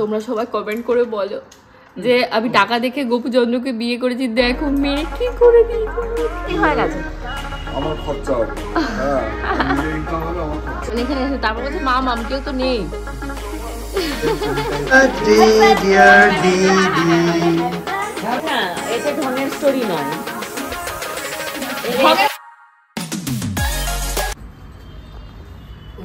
তোমরা সবাই কমেন্ট করে বলো যে আমি টাকা দেখে গোপু চন্দ্রকে বিয়ে করেছি, দেখো মেয়ে কি করে কি হয়ে গেছে আমার খরচা হবে। হ্যাঁ নিজে ইনকাম হবে আমার খরচা। এখানে এসে তারপর বলছে মা মামকেও তো নেই। এটা ধনের স্টোরি নয়।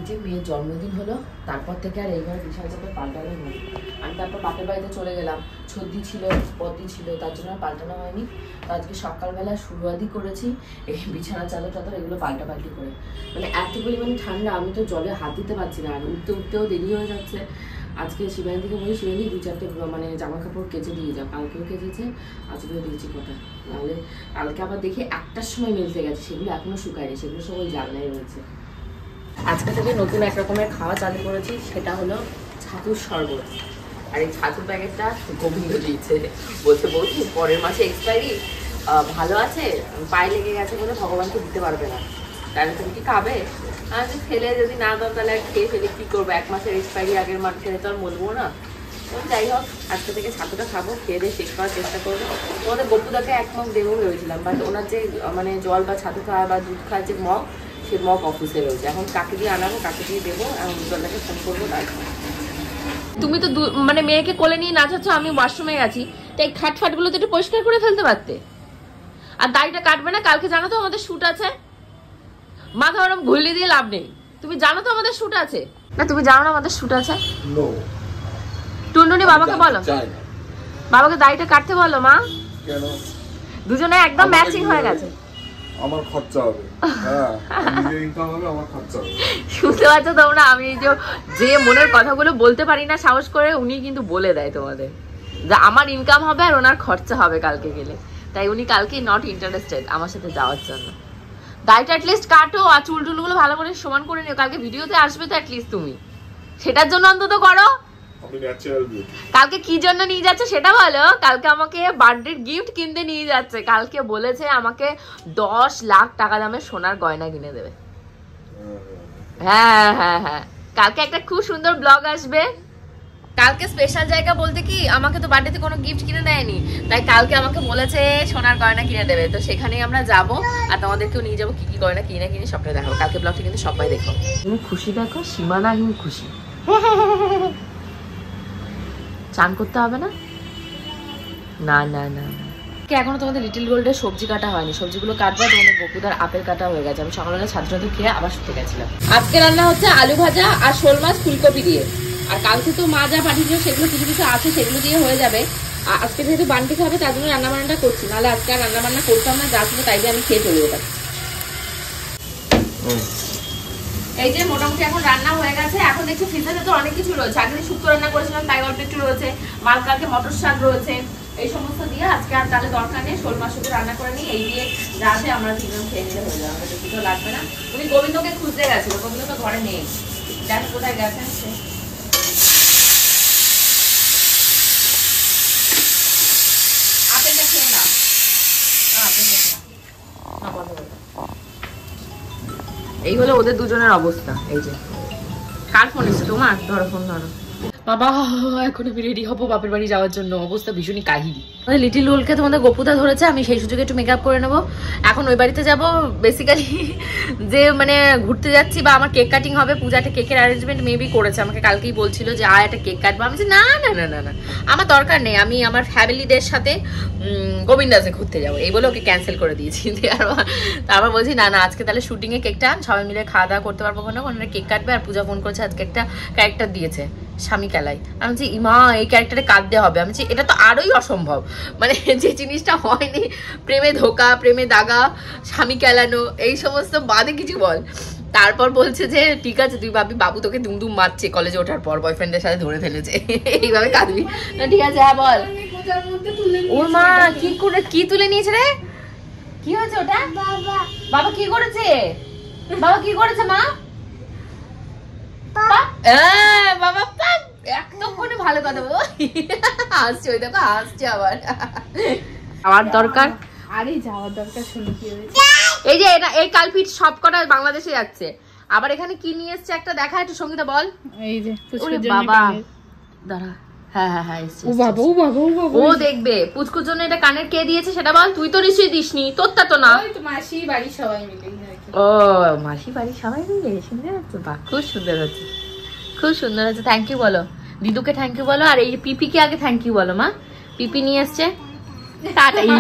যে মেয়ের জন্মদিন হলো তারপর থেকে আর এই ঘরে বিশাল চাপে পাল্টানো হয়নি। আমি তারপর বাপের বাড়িতে চলে গেলাম, সর্দি ছিল পদ্দি ছিল, তার জন্য আর পাল্টানো হয়নি। তো আজকে সকালবেলা শুরুয়াদি করেছি এই বিছানা চাদর টাদর এগুলো পাল্টাপাল্টি করে, মানে এত পরিমাণে ঠান্ডা আমি তো জলে হাত দিতে পারছি না, আর উঠতে উঠতেও দেরি হয়ে যাচ্ছে। আজকে শিবানীদিকে বলি শিবানী 2-4টে মানে জামা কাপড় কেচে দিয়ে যাও, কালকেও কেচেছে আজকেও দিয়েছি কটা, নাহলে কালকে আবার দেখি 1টার সময় মেলতে গেছে, সেগুলো এখনো শুকায়নি, সেগুলো সব ওই জানলাই রয়েছে। আজকে থেকে নতুন এক রকমের খাওয়া চালু করেছি, সেটা হলো ছাতুর শরবত। আর এই ছাতুর প্যাকেটটা গোবিন্দ দিয়েছে, বলছে বলছি পরের মাসে এক্সপায়ারি ভালো আছে, পায়ে লেগে গেছে বলে ভগবানকে দিতে পারবে না, তাহলে তুমি কি খাবে? আর ফেলে যদি না দাও তাহলে আর খেয়ে ফেলে কী করবো, 1 মাসের এক্সপায়ারি আগের মাস খেলে তো আর বলবো না। যাই হোক আজকে থেকে ছাতুটা খাবো, খেয়ে দিয়ে শেষ করার চেষ্টা করবো। তোমাদের গপুদাকে 1 মগ দেবো ভেবেছিলাম, বাট ওনার যে মানে জল বা ছাতু খাওয়া বা দুধ খাওয়ার যে মগ, সে মগ অফিসে রয়েছে, এখন কাকে দিয়ে আনাবো, কাকে দিয়ে দেবো, জলটাকে ফোন করবো। তুমি তো মানে মেয়েকে কোলে নিয়ে নাচাচ্ছ, আমি ওয়াশরুমে গেছি, তাই খাটফাটগুলো তো একটু পরিষ্কার করে ফেলতে পারতে। আর দাড়িটা কাটবে না, কালকে জানো তো আমাদের শুট আছে, মাথা ওরম ঘুরলি দিয়ে লাভ নেই। তুমি জানো তো আমাদের শুট আছে না? তুমি জানো না আমাদের শুট আছে? টুনটুনি বাবাকে বলো, বাবাকে দাড়িটা কাটতে বলো। মা কেন? দুজনে একদম ম্যাচিং হয়ে গেছে। আমার খরচা হবে। হ্যাঁ নিজে ইনকাম হবে আমার খরচা হবে। শুনতে পাচ্ছ তোমরা? আমি যে মনের কথাগুলো বলতে পারি না সাহস করে, উনি কিন্তু বলে দেয় তোমাদের যে আমার ইনকাম হবে আর ওনার খরচা হবে কালকে গেলে। তাই উনি কালকে নট ইন্টারেস্টেড আমার সাথে যাওয়ার জন্য। দাড়িটা অ্যাটলিস্ট কাটো আর চুল টুলগুলো ভালো করে সমান করে নিও, কালকে ভিডিওতে আসবে তো অ্যাটলিস্ট তুমি সেটার জন্য অন্তত করো। কালকে কি জন্য নিয়ে যাচ্ছে সেটা বলো। কালকে আমাকে বার্থডে গিফট কিনতে নিয়ে যাচ্ছে, কালকে বলেছে আমাকে 10 লাখ টাকা দামের সোনার গয়না কিনে দেবে। হ্যাঁ হ্যাঁ হ্যাঁ, কালকে একটা খুব সুন্দর ব্লগ আসবে। কালকে স্পেশাল জায়গা বলতে কি, আমাকে তো বার্থডেতে কোনো গিফট কিনে দেয়নি, তাই কালকে আমাকে বলেছে সোনার গয়না কিনে দেবে। তো সেখানেই আমরা যাবো আর তোমাদেরকেও নিয়ে যাবো, কি কি গয়না কিনে কিনে সবটা দেখাবো। কালকে ব্লগটা কিন্তু সবাই দেখো। তুমি খুশি দেখো, সীমানাহীন খুশি। চান করতে হবে না? না না না এখনো তোমাদের লিটল গোল্ডের সবজি কাটা হয়নি, সবজিগুলো কাটবো। তোমাদের গপুদার আপেল কাটা হয়ে গেছে, আমি সকালবেলা ছাত্রতে খেয়ে আবার শুতে গেছিলাম। আজকে রান্না হচ্ছে আলু ভাজা আর শোল মাছ ফুলকপি দিয়ে। আর কালকে তো মা যা পাঠিয়েছিল সেগুলো কিছু কিছু আছে, সেগুলো দিয়ে হয়ে যাবে। আর আজকে যেহেতু বান্টি খাবে তার জন্য রান্না বান্নাটা করছি, নাহলে আজকে আর রান্না বান্না করতাম না, যা ছিল তাই দিয়ে আমি খেয়ে চলে যেতাম। এই যে মোটামুটি এখন রান্না হয়ে গেছে। এখন দেখছি ফ্রিজে তো অনেক কিছু রয়েছে, আগে শুক্তো রান্না করেছিলাম তাই অল্প একটু রয়েছে, মাছ কালকে মটর শাক রয়েছে, এই সমস্ত দিয়ে আজকে আর তাহলে দরকার নেই। শোল মাছ শুধু রান্না করে নিই, এই দিয়ে রাতে আমরা 3 জন খেয়ে নিলে হয়ে যাবে, আমাদের কিছু লাগবে না। তুমি গোবিন্দকে খুঁজতে গেছিল, গোবিন্দ তো ঘরে নেই, দেখো কোথায় গেছেন সে। আপেলটা খেয়ে না, আপেলটা খেয়ে না, বন্ধ করে। এই হলো ওদের দুজনের অবস্থা। এই যে কার ফোন এসেছে তোমার? ধরো ফোন ধরো। বাবা এখন আমি রেডি হবো বাপের বাড়ি যাওয়ার জন্য, অবস্থা ভীষণই কাহিনী। আমাদের লিটিল রোলকে তোমাদের গপুদা ধরেছে, আমি সেই সুযোগে একটু মেকআপ করে নেবো। এখন ওই বাড়িতে যাবো বেসিক্যালি, যে মানে ঘুরতে যাচ্ছি বা আমার কেক কাটিং হবে। পূজাটা কেকের অ্যারেঞ্জমেন্ট মেবি করেছে, আমাকে কালকেই বলছিল যে একটা কেক কাটবো। আমি না না না না না আমার দরকার নেই, আমি আমার ফ্যামিলিদের সাথে গোবিন্দাসে ঘুরতে যাবো, এই বলে ওকে ক্যান্সেল করে দিয়েছি। তারপর বলছি না না আজকে তাহলে শুটিংয়ে কেকটা আন, সবাই মিলে খাওয়া দাওয়া করতে পারবো, কোনো কেক কাটবে। আর পূজা ফোন করেছে আজকে একটা ক্যারেক্টার দিয়েছে স্বামী কেলাই। আমি বলছি ইমা এই ক্যারেক্টারে কাঁদতে হবে। আমি বলছি এটা তো আরোই অসম্ভব, মানে যে জিনিসটা হয়নি, প্রেমে ধোকা, প্রেমে দাগা, স্বামী কেলানো, এই সমস্ত বাদে কিছু বল। তারপর বলছে যে ঠিক আছে তুই ভাবি বাবু তোকে দুমদুম মারছে কলেজে ওঠার পর, বয়ফ্রেন্ডের সাথে ধরে ফেলেছে, এইভাবে কাঁদবি না? ঠিক আছে হ্যাঁ বল। ওর মা কি করে কি তুলে নিয়েছে রে? কি হয়েছে ওটা? বাবা কি করেছে? বাবা কি করেছে মা? বাবা এতক্ষণে ভালো কথা বলো, হাসছে ওই দেখো হাসছে আবার। যাওয়ার দরকার, আরে যাওয়ার দরকার। শুনি কি হয়েছে? এই যে এটা এই কালপিট সবকটা বাংলাদেশে যাচ্ছে। আবার এখানে কি নিয়ে এসছে একটা দেখা, একটু সঙ্গীতা বল। এই যে বাবা দাঁড়া হ্যাঁ হ্যাঁ হ্যাঁ এসছে, ও বাবা ও বাবা ও বাবা ও দেখবে। পুচকুর জন্য এটা কানের কে দিয়েছে সেটা বল, তুই তো নিশ্চয়ই দিসনি, তোরটা তো না। ওই তো মাসি বাড়ি সবাই মিলে ও মাসি বাড়ি সবাই মিলে, সুন্দর হচ্ছে, বাহ খুব সুন্দর হচ্ছে, খুব সুন্দর হচ্ছে। থ্যাংক ইউ বলো, দিদুকে থ্যাংক ইউ বলো, আর এই পিপিকে আগে থ্যাংক ইউ বলো। মা পিপি নিয়ে এসছে, টাটা। ই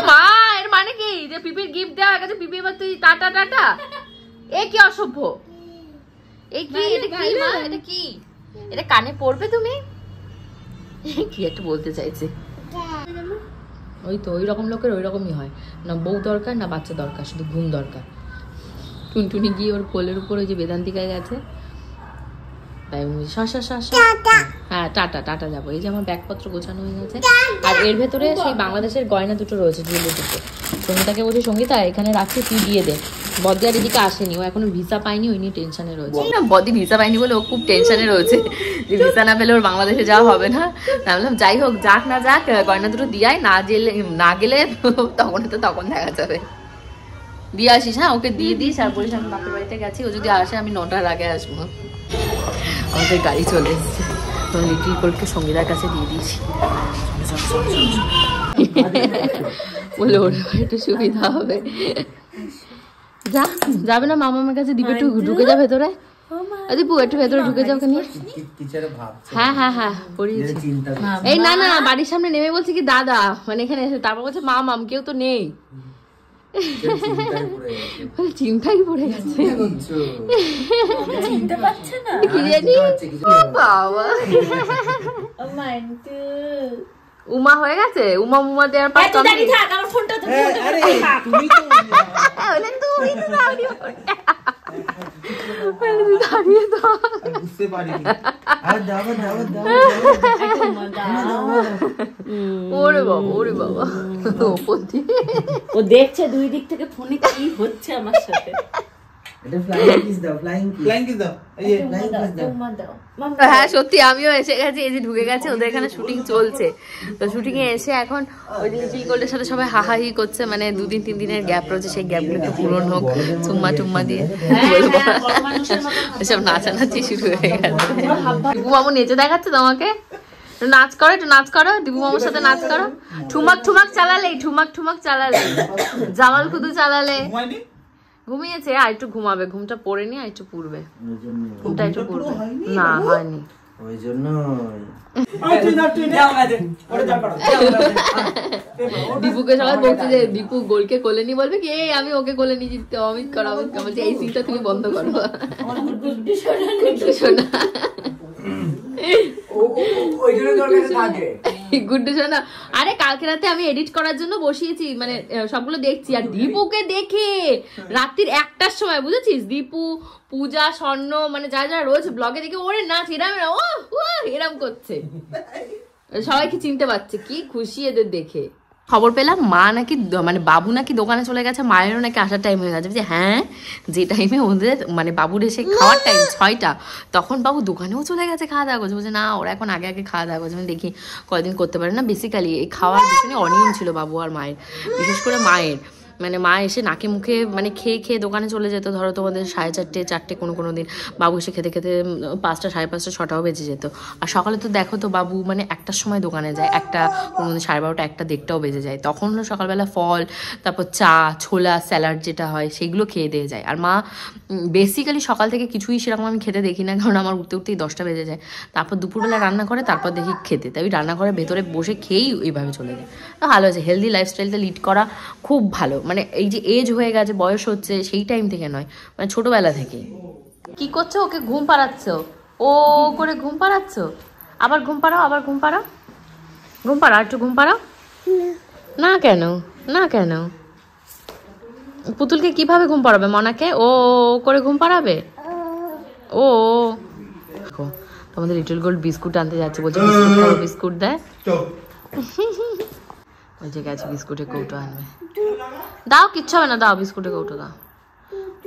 মা, এর মানে কি যে পিপির গিফট দেওয়া গেছে, পিপি এবার তুই টাটা টাটা? এ কি অসভ্য, এ কি, এটা কি মা, এটা কি, এটা কানে পড়বে তুমি? কি একটা বলতে চাইছে। ওই তো ওই রকম লোকের ওই রকমই হয়, না বউ দরকার না বাচ্চা দরকার, শুধু ঘুম দরকার। টুনটুনি গিয়ে ওর কোলের উপর ওই যে বেদান্তিকায় গেছে, তাই হ্যাঁ টাটা টাটা যাবো। এই যে আমার ব্যাগপত্র গোছানো হয়ে গেছে, আর এর ভেতরে সেই বাংলাদেশের গয়না দুটো রয়েছে, জুয়েলারি দুটো। সঙ্গীতাকে বলছি, সঙ্গীতা এখানে রাখছি, তুই দিয়ে দে। বদি আর এদিকে আসেনি, ও এখনো ভিসা পায়নি, ওই নিয়ে টেনশনে রয়েছে। না বদি ভিসা পায়নি বলে ও খুব টেনশনে রয়েছে যে ভিসা না পেলে ওর বাংলাদেশে যাওয়া হবে না। আমি বললাম যাই হোক, যাক না যাক, গয়না দুটো দিয়াই, না গেলে তখন তো তখন দেখা যাবে। দিয়ে আসিস, হ্যাঁ ওকে দিয়ে দিস, আর বলিস আমি বাপের বাড়িতে গেছি, ও যদি আসে আমি 9টার আগে আসবো। আমাদের গাড়ি চলে এসেছে, তো লিটিল কোর্টকে সঙ্গীতার কাছে দিয়ে দিয়েছি, বলে ওর একটু সুবিধা হবে। যা যাবে না মামার কাছে, দীপু একটু ঢুকে যা ভেতরে, দীপু একটু ভেতরে ঢুকে যাও কেন? হ্যাঁ হ্যাঁ হ্যাঁ পড়িয়েছি। এই না না, বাড়ির সামনে নেমে বলছে কি দাদা, মানে এখানে এসে, তারপর বলছে মাম কেউ তো নেই, চিন্তাই পড়ে গেছে, কি জানি বাবা। উমা হয়ে গেছে, উমা মুমা দেওয়ার পর ওরে বাবা ওরে বাবা, ও দেখছে দুই দিক থেকে ফোনে কি হচ্ছে আমার সাথে। হ্যাঁ সত্যি আমিও এসে গেছি, এই যে ঢুকে গেছে, ওদের এখানে শুটিং চলছে, তো শুটিং এ এসে এখন ওই লিটিল গোল্ডের সাথে সবাই হাহাহি করছে, মানে 2-3 দিনের গ্যাপ রয়েছে, সেই গ্যাপগুলো একটু পূরণ হোক চুম্মা টুম্মা দিয়ে, এসব নাচানাচি শুরু হয়ে গেছে। দিবু মামু নেচে দেখাচ্ছে তোমাকে, নাচ করো, একটু নাচ করো, দিবু মামুর সাথে নাচ করো, ঠুমাক ঠুমাক চালালে, ঠুমাক ঠুমাক চালালে, জামাল কুদু চালালে। ঘুমিয়েছে, আর একটু ঘুমাবে, ঘুমটা পড়ে নি, আর একটু পুড়বে, ঘুমটা একটু পুড়বে। না হয়নি, ওই জন্য দীপুকে সবাই বলছে যে দীপু গোলকে কোলে নি, বলবে কি এই আমি ওকে কোলে নিয়ে যেতে, অমিত করো অমিত করো, বলছে এই সিনটা তুমি বন্ধ করো। শোনা গুড্ডু শোনা, আরে কালকে রাতে আমি এডিট করার জন্য বসিয়েছি, মানে সবগুলো দেখছি, আর দীপুকে দেখে রাত্রির 1টার সময়, বুঝেছিস, দীপু পূজা স্বর্ণ মানে যারা যারা রয়েছে ব্লগে দেখে ওরে নাচ এরাম এরাম করছে, সবাইকে চিনতে পারছে, কি খুশি এদের দেখে। খবর পেলাম মা নাকি মানে বাবু নাকি দোকানে চলে গেছে, মায়েরও নাকি আসার টাইম হয়ে গেছে। হ্যাঁ যে টাইমে ওদের মানে বাবুর এসে খাওয়ার টাইম 6টা, তখন বাবু দোকানেও চলে গেছে খাওয়া দাওয়া করছে। বলছে না ওরা এখন আগে আগে খাওয়া দাওয়া করছে, আমি দেখি কয়দিন করতে পারে না। বেসিক্যালি এই খাওয়ার পিছনে অনিয়ম ছিল বাবু আর মায়ের, বিশেষ করে মায়ের, মানে মা এসে নাকে মুখে মানে খেয়ে খেয়ে দোকানে চলে যেত, ধরো তোমাদের 4:30 4টে কোনো দিন, বাবু এসে খেতে খেতে 5টা 5:30 6টাও বেজে যেত। আর সকালে তো দেখো তো বাবু মানে 1টার সময় দোকানে যায়, 1টা কোনো দিন 12:30 1টা 1:30টাও বেজে যায়, তখন হলো সকালবেলা ফল, তারপর চা ছোলা স্যালাড যেটা হয় সেগুলো খেয়ে দিয়ে যায়। আর মা বেসিক্যালি সকাল থেকে কিছুই সেরকম আমি খেতে দেখি না, কারণ আমার উঠতে উঠতেই 10টা বেজে যায়, তারপর দুপুরবেলা রান্না করে, তারপর দেখি খেতে, তাই রান্নাঘরের ভেতরে বসে খেয়েই এইভাবে চলে যায়। তো ভালো আছে, হেলদি লাইফস্টাইলটা লিড করা খুব ভালো, মানে এই যে এজ হয়ে গেছে বয়স হচ্ছে সেই টাইম থেকে নয়, মানে ছোটবেলা থেকে। কি করছো, ওকে ঘুম পাড়াচ্ছ, ও করে ঘুম পাড়াচ্ছ, আবার ঘুম পাড়াও, আবার ঘুম পাড়াও, ঘুম পাড়াও, একটু ঘুম পাড়াও না। কেন না কেন, পুতুলকে কিভাবে ঘুম পাড়াবে, মনাকে ও করে ঘুম পাড়াবে? ও তোমাদের লিটল গোল্ড বিস্কুট আনতে যাচ্ছে, বলছে বিস্কুট দেয়, ওই যে গেছে বিস্কুটের কৌটো আনবে। দাও কিচ্ছু হবে না, দাও বিস্কুটের কৌটো দাও।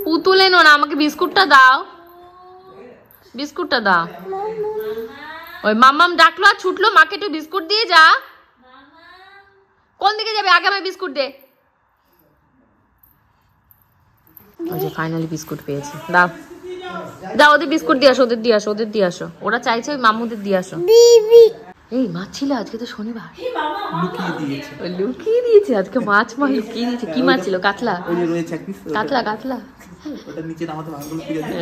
পুতুল এনো না, আমাকে বিস্কুটটা দাও, বিস্কুটটা দাও। ওই মাম্মাম ডাকলো আর ছুটলো, মাকে একটু বিস্কুট দিয়ে যা। কোন দিকে যাবে, আগে আমায় বিস্কুট দে। ওই যে ফাইনালি বিস্কুট পেয়েছি, দাও দাও, ওদের বিস্কুট দিয়ে আসো, ওদের দিয়ে আসো, ওদের দিয়ে আসো, ওরা চাইছে ওই মামুদের দিয়ে আসো। এই মাছ ছিল আজকে তো শনিবার, লুকিয়ে দিয়েছে। আজকে মাছ লুকিয়ে দিয়েছে। কি মাছ ছিল? কাতলা। কাতলা ওটা নিচে নামাতে ভাগগুলো ফিরে যায়।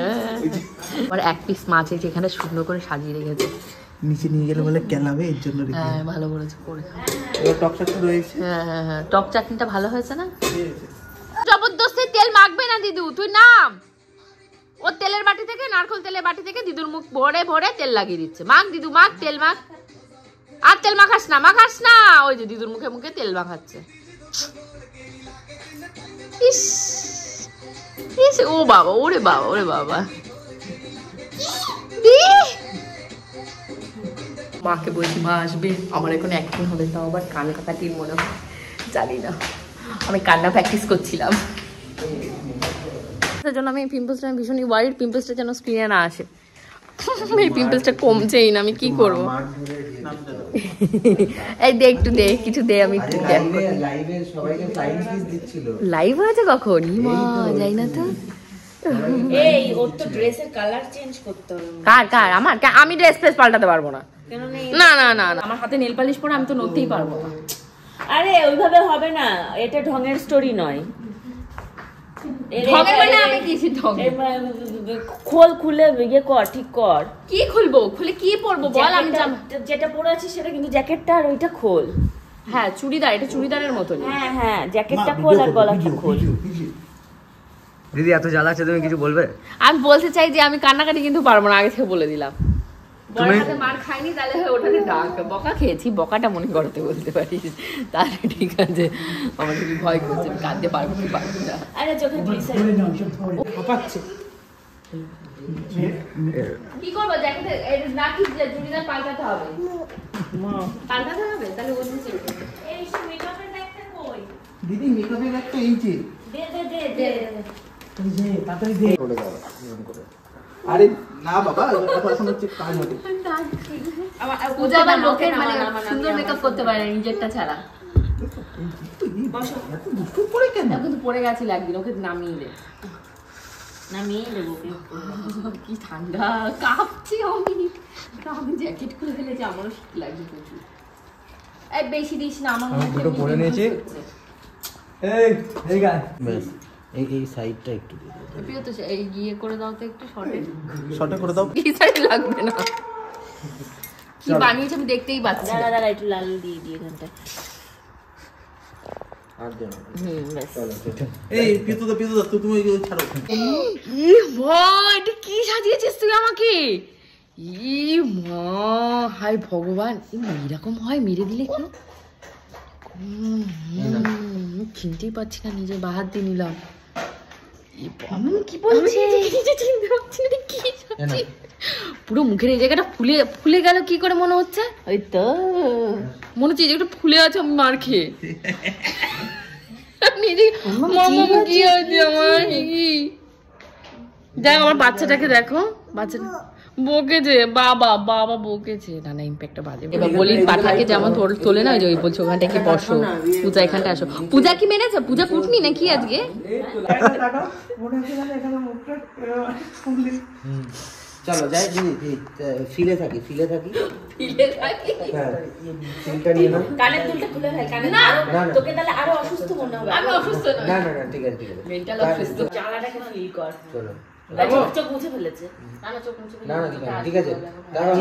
আর এক পিস মাছ এই যেখানে শুকনো করে সাজিয়ে রেখেছে, নিচে নিয়ে গেলে বলে কেলাবে, এর জন্য রেখে। হ্যাঁ ভালো করেছে করে। এবার টক চাটনি রয়েছে। হ্যাঁ টক চাটনিটা ভালো হয়েছে না? জবরদস্তি তেল মাখবে না দিদু, তুই নাম। ও তেলের বাটি থেকে, নারকেল তেলের বাটি থেকে দিদুর মুখ ভরে ভরে তেল লাগিয়ে দিচ্ছে। মাখ দিদু মাখ, তেল মাখ। আর তেল মাখাস না। ওই যে দিদুর মুখে মুখে তেল মাখাচ্ছে। ইস ইস, ও বাবা, ওরে বাবা। মাকে বলছি মা আসবে, আমার এখন অ্যাক্টিং হবে, তাও আবার কান্নাকাটির মনে হয়, জানি না। আমি কান্না প্র্যাকটিস করছিলাম, তার জন্য আমি পিম্পলসটা ভীষণই ওয়ারিড, পিম্পলসটা যেন স্ক্রিনে না আসে। এই পিম্পলসটা কমছেই না, আমি কি করবো? এই দে একটু দে, কিছু দে, আমি একটু দেখ। লাইভ হয়েছে কখন? যাই না তো। এই ওর তো ড্রেসের কালার চেঞ্জ করতে হবে। কার? আমার? আমি ড্রেস ফ্রেস পাল্টাতে পারবো না। না আমার হাতে নেল পালিশ পরে আমি তো নড়তেই পারবো না। আরে ওইভাবে হবে না, এটা ঢঙের স্টোরি নয়। আমি কিছু খোল খুলে ইয়ে কর, ঠিক কর। কি খুলবো? খুলে কি পরবো বল? আমি যেটা পরে আছি সেটা কিন্তু জ্যাকেটটা, আর ওইটা খোল। হ্যাঁ চুড়িদার, এটা চুড়িদারের মতো। হ্যাঁ জ্যাকেটটা খোল আর গলাটা খোল। দিদি এত জ্বালা আছে, তুমি কিছু বলবে? আমি বলতে চাই যে আমি কান্নাকাটি কিন্তু পারবো না, আগে থেকে বলে দিলাম। মার খাইনি তাহলে ওটাকে ডাক, বকা খেয়েছি, বকাটা মনে করতে বলতে পারিস, তাহলে ঠিক আছে। আমার যদি ভয় করছে, আমি কাঁদতে পারবো কি পারবো না। আরে চোখে কি করবো? জ্যাকেট না, কি চুড়িদার পাল্টাতে হবে? তাহলে ওই নিচে এই মেকআপের ব্যাগটা কই? দিদি মেকআপের ব্যাগটা এই যে। দে তাড়াতাড়ি দে। আরে না বাবা, এখন হচ্ছে কাজ হবে। পূজা আবার লোকের মানে সুন্দর মেকআপ করতে পারে না নিজেরটা ছাড়া। পরে কেন? কিন্তু পড়ে গেছিল একদিন, ওকে নামিয়ে দে। নামিয়ে দেবো। কি ঠান্ডা, কাঁপছি আমি জ্যাকেট খুলে ফেলেছি, আমারও শীত লাগছে প্রচুর। এই বেশি দিস না, আমার মনে দুটো পরে নিয়েছি। এই গান ব্যাস, এই সাইডটা একটু দিয়ে দাও। প্রিয় তো এই গিয়ে করে দাও তো একটু শর্টে করে দাও। এই সাইড লাগবে না। কি বানিয়েছে আমি দেখতেই পাচ্ছি। দাঁড়া একটু লাল দিয়ে দিই এখানটা। আর দেন। ব্যাস। এই পিতু দাও তুমি ওই ছাড়ো। ই ভাই, এটা কি সাজিয়েছিস তুই আমাকে? ই মা, হাই ভগবান, এরকম হয় মেরে দিলে কি? চিনতেই পারছি না, নিজে বাহাত দিয়ে নিলাম। কি বলছি? চিনতে পারছি না কি সাজি। পুরো মুখের এই জায়গাটা ফুলে গেল কি করে মনে হচ্ছে? ওই তো মনে হচ্ছে এই জায়গাটা ফুলে আছে আমি মার খেয়ে। নিজে মামা কি হয়েছে আমার? দেখ আমার বাচ্চাটাকে, দেখো বাচ্চাটা বকেছে, বাবা বকেছে। না ইম্প্যাক্টটা বাজে। এবার বলি পাঠাকে যেমন তোলে না, ওই বলছে ওখানটা কি বসো, পূজা এখানটা আসো। পূজা কি মেনেছে? পূজা কুটনি নাকি আজকে? চলো যাই দিদি, ফিলে থাকি। হ্যাঁ, ফিলটা নিয়ে নাও। কানের দুলটা খুলে ফেল, কানের তোকে তাহলে আরো অসুস্থ মনে হবে। আমি অসুস্থ না ঠিক আছে মেন্টাল অসুস্থ। জায়গাটাকে ফিল কর। চলো। চোখ মুছে ফেলেছে। না ঠিক আছে, দাঁড়াও।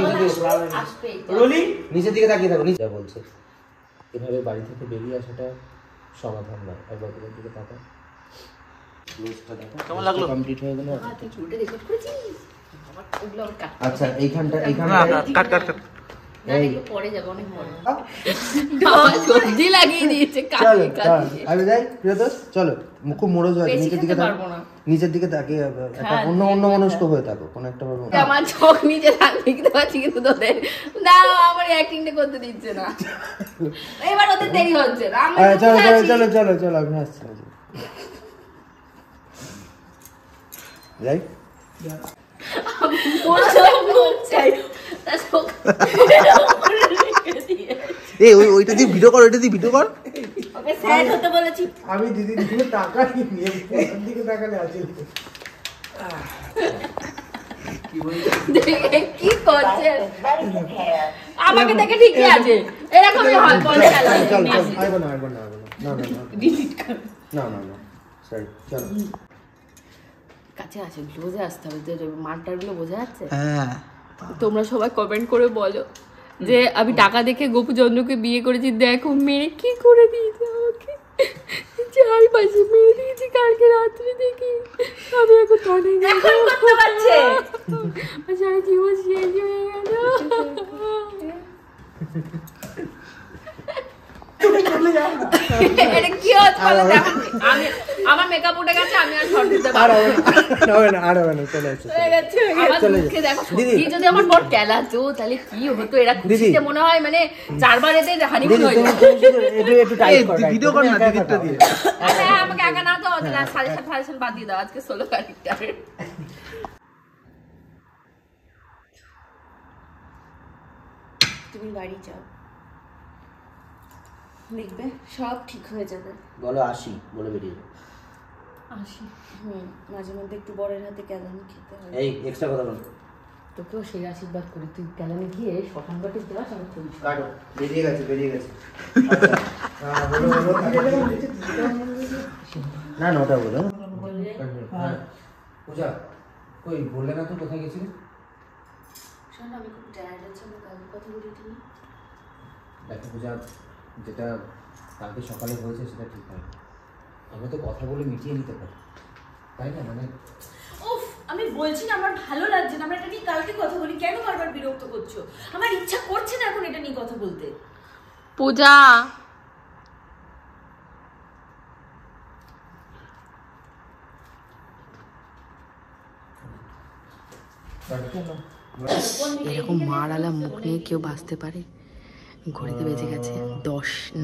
নিচের দিকে তাকিয়ে থাকো। যা বলছে, এভাবে বাড়ি থেকে বেরিয়ে আসাটা সমাধান না। একবার দিকে তাকা। কেমন লাগলো? কমপ্লিট হয়ে গেল। আচ্ছা এইখানটা কাট পরে যাবো অনেক পরে। সবজি লাগিয়ে দিয়েছে। আমি যাই প্রিয়তোষ, চলো। খুব মোড়জ হয়েছে, নিচের দিকে তাকিয়ে অন্য মনস্ক হয়ে থাকো কোনো একটা ভাবে। আমার চোখ নিচে দেখতে পাচ্ছি কিন্তু তোদের দাঁড়াও, আমার অ্যাক্টিংটা করতে দিচ্ছে না। এবার ওদের দেরি হচ্ছে না। চলো আমি আসছি। যাই ওইটা দিয়ে ভিডিও কর। আমি দিদির দিকে তাকাই, দিকে তাকালে আছে। কি করছে আমাকে দেখে ঠিকই আছে এরকমই হয় বল খেলা চল আইবো না না সরি চলো কাছে আছে ক্লোজে আসতে হবে যে মারটারগুলো বোঝা যাচ্ছে হ্যাঁ তোমরা সবাই কমেন্ট করে বলো যে আমি টাকা দেখে গোপু চন্দ্রকে বিয়ে করেছি দেখো মেরে কি করে দিয়েছে আমাকে 4 মাসে মেরে দিয়েছি কালকে রাত্রে দেখি আমি এখন তনে এখন করতে পারছে সারা জীবন শেষ হয়ে গেল এটা কি হচ্ছে বলো দেখো আমি আমার মেকআপ উঠে গেছে আমি আর শর্ট দিতে পারবো না আর হবে না চলে আসো আমার মুখে দেখো সত্যি যদি আমার বড় ক্যালাতো তাহলে কি হতো এরা খুশিতে মনে হয় মানে 4 বার এতে হানিমুন হয়ে যায় একটু টাইট কর ভিডিও কর না দিদিটা দিয়ে হ্যাঁ আমাকে একা না তো সাজেশন বাদ দিয়ে দাও আজকে সোলো ক্যারেক্টার তুমি বাড়ি যাও দেখবে সব ঠিক হয়ে যাবে বলো আসি বলে বেরিয়ে আসি মাঝে মধ্যে একটু বড়ের হাতে ক্যালানি খেতে হয় এই এক্সট্রা কথা বল তোকেও সেই আশীর্বাদ করি তুই ক্যালানি গিয়ে শ্মশান ঘাটে দেওয়াস আমি খুবই কাটো বেরিয়ে গেছে বলো না ওটা বলো পূজা কই বললে না তো কোথায় গেছিলি শোন আমি খুব টায়ার্ড আছি আমি কালকে কথা বলি তুমি দেখো পূজা যেটা কালকে সকালে হয়েছে সেটা ঠিক হয় আমরা তো কথা বলে মিটিয়ে নিতে পারি তাই না মানে উফ আমি বলছি না আমার ভালো লাগছে না আমরা এটা নিয়ে কালকে কথা বলি কেন বারবার বিরক্ত করছো আমার ইচ্ছা করছে না এখন এটা নিয়ে কথা বলতে পূজা এরকম মারালা মুখ নিয়ে কেউ বাঁচতে পারে ঘড়িতে বেজে গেছে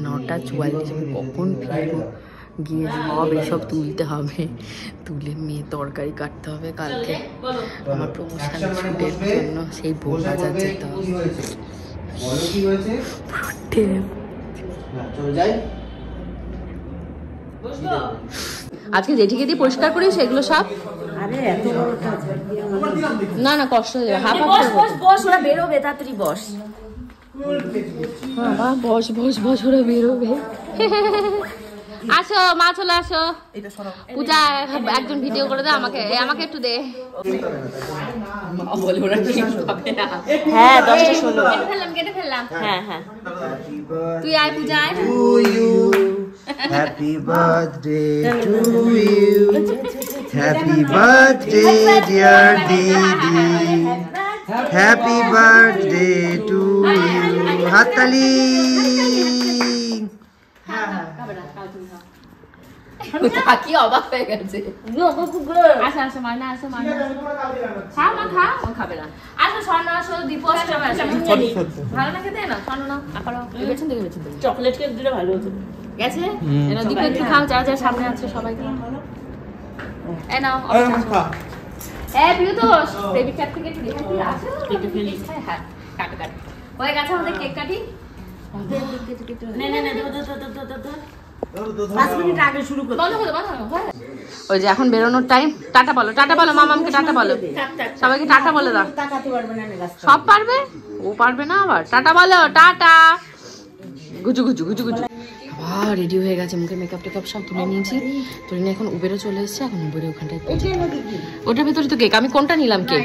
9:44 আমি কখন ফিরবো গিয়ে সব এসব তুলতে হবে তুলে মেয়ে তরকারি কাটতে হবে কালকে আমার প্রমোশন শুটের জন্য সেই ভোগ বাজার যেতে হবে আজকে জেঠিকে দিয়ে পরিষ্কার করি সেগুলো সব না না কষ্ট হয়ে যাবে বস ওরা বেরোবে তাড়াতাড়ি বস বস ওরা বেরোবে আসো মা চলে আসো পূজা একজন ভিডিও করে দে আমাকে একটু দে হ্যাঁ 10:16 কেটে ফেললাম হ্যাঁ তুই আয় পূজা আয় Happy birthday to you. Happy birthday, dear Didi. Happy birthday to you. Hatali. কি অবাক হয়ে গেছে আসো মানা আসো খা মা খা ও খাবে না আসো স্বর্ণ আসো দীপ আসো ভালো না খেতে না স্বর্ণ না আপারো বেছেন দেখে চকলেট কেক দিলে ভালো হতো গেছে এনা দীপ একটু খাও যা সামনে আছে সবাই খাও এ নাও প্রিয়তোষ বেবি ক্যাট থেকে একটু দেখে আসো কেটে ফেলি হ্যাঁ কাটো হয়ে গেছে আমাদের কেক কাটি ওই যে এখন বেরোনোর টাইম টাটা বলো মামামকে টাটা বলো সবাইকে টাটা বলে দাও সব পারবে ও পারবে না আবার টাটা বলো টাটা গুজু আবার রেডি হয়ে গেছে মুখে মেকআপ টেকআপ সব তুলে নিয়েছি তুলে নিয়ে এখন উবেরও চলে এসছে এখন উবেরে ওখানটায় ওটার ভিতরে তো কেক আমি কোনটা নিলাম কেক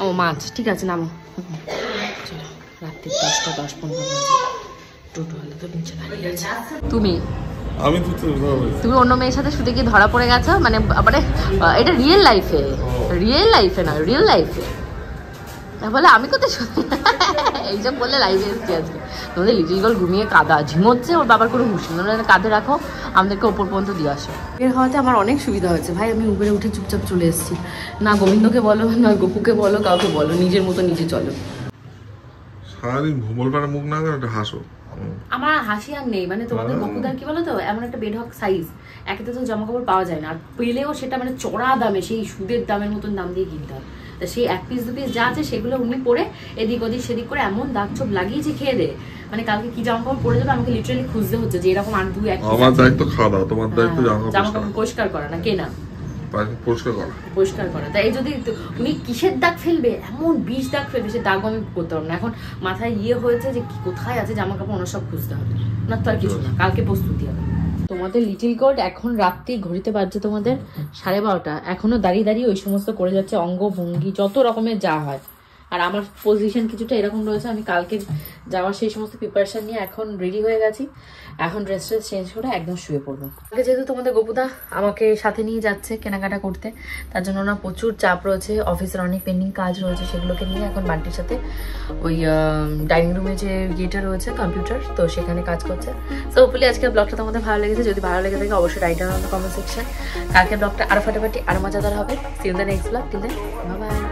ও মাছ ঠিক আছে নামো চলো রাত্রি 10:15 বাজে টোটো হলে তো নিচে দাঁড়িয়ে আছে তুমি অন্য মেয়ের সাথে শুতে গিয়ে ধরা পড়ে গেছো মানে এটা রিয়েল লাইফে না রিয়েল লাইফে বলে আমি কোথায় এইসব বললে লাইভে এসছি আজকে তোমাদের লিটিল গার্ল ঘুমিয়ে কাদা ঝিমোচ্ছে ওর বাবার কোনো হুশ নেই কাঁধে রাখো আমাদেরকে ওপর পর্যন্ত দিয়ে আসো এর হওয়াতে আমার অনেক সুবিধা হয়েছে ভাই আমি উবেরে উঠে চুপচাপ চলে এসেছি না গোবিন্দকে বলো না গপুকে বলো কাউকে বলো নিজের মতো নিজে চলো সারাদিন ঘুমল পাড়া মুখ না করে একটা হাসো আমার হাসি আর নেই মানে তোমাদের বকুদার কি বলো তো এমন একটা বেঢক সাইজ একে তো জামা কাপড় পাওয়া যায় না আর পেলেও সেটা মানে চড়া দামে সেই সুদের দামের মতন দাম দিয়ে কিনতে হয় তা সেই 1 পিস 2 পিস যা আছে সেগুলো উনি পরে এদিক ওদিক সেদিক করে এমন দাগ চোপ লাগিয়েছে খেয়ে দে মানে কালকে কি জামা কাপড় পরে যাবে আমাকে লিটারালি খুঁজতে হচ্ছে যে এরকম আর 2 1 আমার দায়িত্ব খাওয়া দাওয়া তোমার দায়িত্ব জামা কাপড় পরিষ্কার করা না কেনা পরিষ্কার করা। পরিষ্কার করা, তাই যদি উনি কিসের দাগ ফেলবে, এমন 20 দাগ ফেলবে, সে দাগও আমি করতে পারবো না। এখন মাথায় হয়েছে যে কি কোথায় আছে জামা কাপড়, ওনার সব খুঁজতে হবে না, তো আর কিছু না, কালকে প্রস্তুতি হবে। তোমাদের লিটিল গোল্ড এখন রাত্রি ঘড়িতে বাজছে তোমাদের 12:30, এখনো দাঁড়িয়ে দাঁড়িয়ে ওই সমস্ত করে যাচ্ছে, অঙ্গ ভঙ্গি যত রকমের যা হয়। আর আমার পজিশন কিছুটা এরকম রয়েছে, আমি কালকে যাওয়ার সেই সমস্ত প্রিপারেশন নিয়ে এখন রেডি হয়ে গেছি। এখন ড্রেস চেঞ্জ করে একদম শুয়ে পড়বো। আগে যেহেতু তোমাদের গোপুদা আমাকে সাথে নিয়ে যাচ্ছে কেনাকাটা করতে, তার জন্য না প্রচুর চাপ রয়েছে, অফিসের অনেক পেন্ডিং কাজ রয়েছে, সেগুলোকে নিয়ে এখন বান্টির সাথে ওই ডাইনিং রুমে যে ইয়েটা রয়েছে কম্পিউটার, তো সেখানে কাজ করছে। সো হোপফুলি আজকের ব্লগটা তোমাদের ভালো লেগেছে, যদি ভালো লেগে থাকে অবশ্যই রাইট ডাউন কমেন্ট সেকশন। কালকের ব্লগটা আরো ফাটাফাটি আরো মজাদার হবে। See you in the next blog, till then bye by.